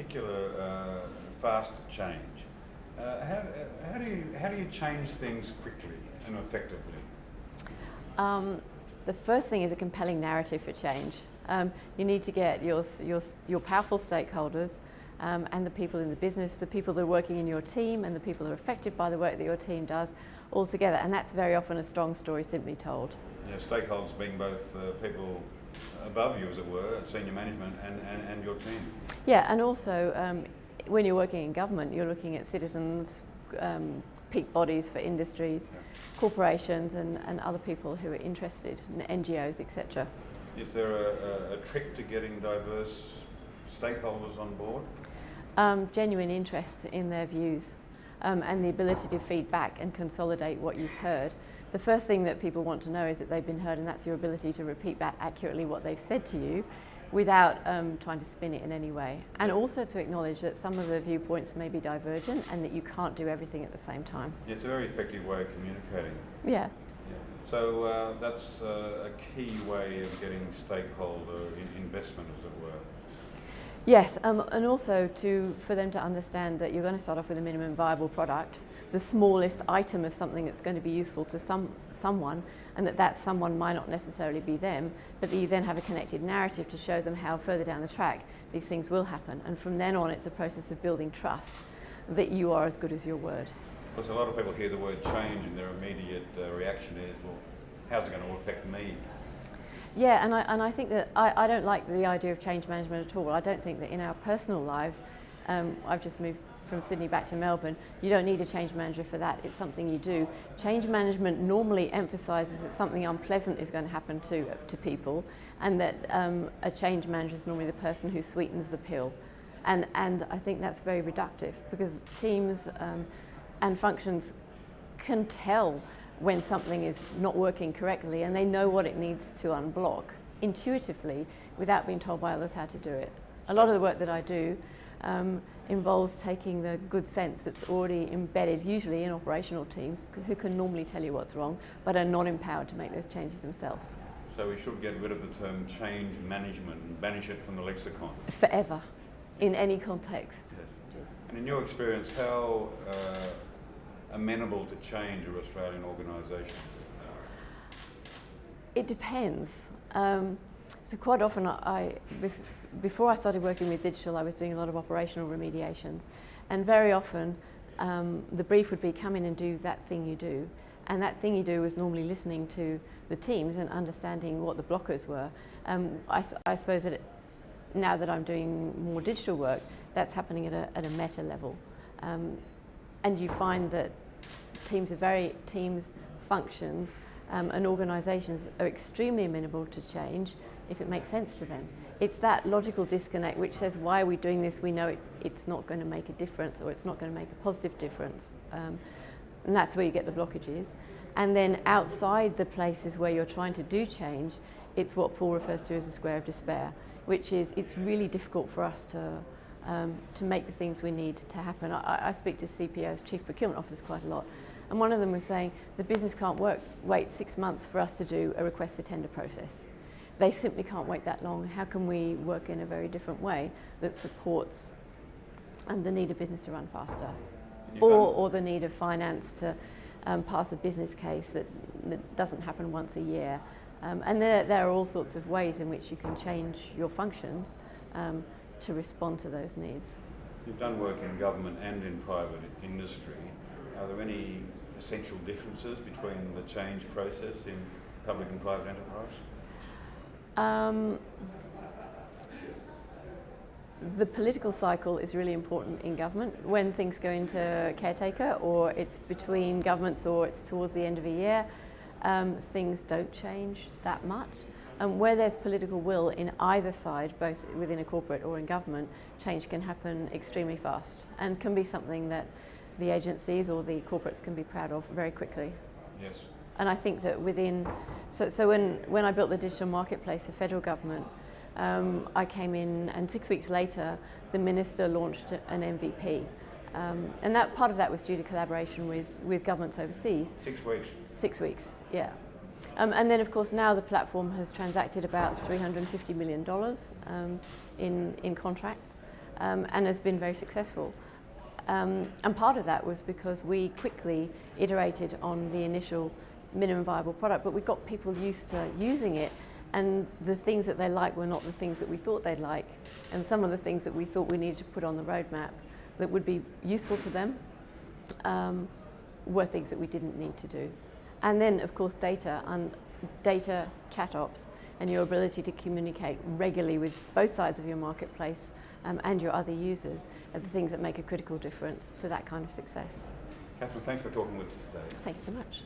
particular fast change. How do you change things quickly and effectively? The first thing is a compelling narrative for change. You need to get your powerful stakeholders and the people in the business, the people that are working in your team and the people that are affected by the work that your team does all together, and that's very often a strong story simply told. Yeah, stakeholders being both people above you, as it were, senior management and your team. Yeah, and also when you're working in government, you're looking at citizens, peak bodies for industries, corporations and other people who are interested, NGOs, etc. Is there a trick to getting diverse stakeholders on board? Genuine interest in their views and the ability to feed back and consolidate what you've heard. The first thing that people want to know is that they've been heard, and that's your ability to repeat back accurately what they've said to you without trying to spin it in any way. And also to acknowledge that some of the viewpoints may be divergent and that you can't do everything at the same time. Yeah, it's a very effective way of communicating. Yeah. So that's a key way of getting stakeholder investment, as it were. Yes, and also for them to understand that you're going to start off with a minimum viable product, the smallest item of something that's going to be useful to someone, and that someone might not necessarily be them, but that you then have a connected narrative to show them how further down the track these things will happen. And from then on, it's a process of building trust that you are as good as your word. Because a lot of people hear the word change and their immediate reaction is, well, how's it going to affect me? Yeah, and I think that I don't like the idea of change management at all. I don't think that in our personal lives, I've just moved from Sydney back to Melbourne, you don't need a change manager for that. It's something you do. Change management normally emphasises that something unpleasant is going to happen to people, and that a change manager is normally the person who sweetens the pill. And I think that's very reductive, because teams and functions can tell when something is not working correctly, and they know what it needs to unblock intuitively without being told by others how to do it. A lot of the work that I do involves taking the good sense that's already embedded, usually in operational teams, who can normally tell you what's wrong, but are not empowered to make those changes themselves. So we should get rid of the term change management and banish it from the lexicon. Forever, in any context. Yes. And in your experience, how amenable to change are Australian organisations? It depends. So quite often, before I started working with digital, I was doing a lot of operational remediations, and very often the brief would be come in and do that thing you do, and that thing you do was normally listening to the teams and understanding what the blockers were. I suppose that now that I'm doing more digital work, that's happening at a meta level. And you find that teams, functions, and organisations are extremely amenable to change if it makes sense to them. It's that logical disconnect which says, why are we doing this? We know it's not going to make a difference, or it's not going to make a positive difference. And that's where you get the blockages. And then outside the places where you're trying to do change, it's what Paul refers to as the square of despair, which is it's really difficult for us to make the things we need to happen. I speak to CPOs, Chief Procurement Officers, quite a lot, and one of them was saying the business can't wait 6 months for us to do a request for tender process. They simply can't wait that long. How can we work in a very different way that supports the need of business to run faster, or the need of finance to pass a business case that doesn't happen once a year? And there are all sorts of ways in which you can change your functions to respond to those needs. You've done work in government and in private industry. Are there any essential differences between the change process in public and private enterprise? The political cycle is really important in government. When things go into caretaker, or it's between governments, or it's towards the end of a year, things don't change that much. Where there's political will in either side, both within a corporate or in government, change can happen extremely fast and can be something that the agencies or the corporates can be proud of very quickly. Yes. And I think that so when I built the digital marketplace for federal government, I came in, and 6 weeks later, the minister launched an MVP. And that part of that was due to collaboration with governments overseas. 6 weeks? 6 weeks, yeah. And then, of course, now the platform has transacted about $350 million in contracts. and has been very successful. And part of that was because we quickly iterated on the initial minimum viable product, but we got people used to using it, and the things that they liked were not the things that we thought they'd like, and some of the things that we thought we needed to put on the roadmap that would be useful to them were things that we didn't need to do. And then, of course, data chat ops, and your ability to communicate regularly with both sides of your marketplace and your other users are the things that make a critical difference to that kind of success. Catherine, thanks for talking with us today. Thank you very much.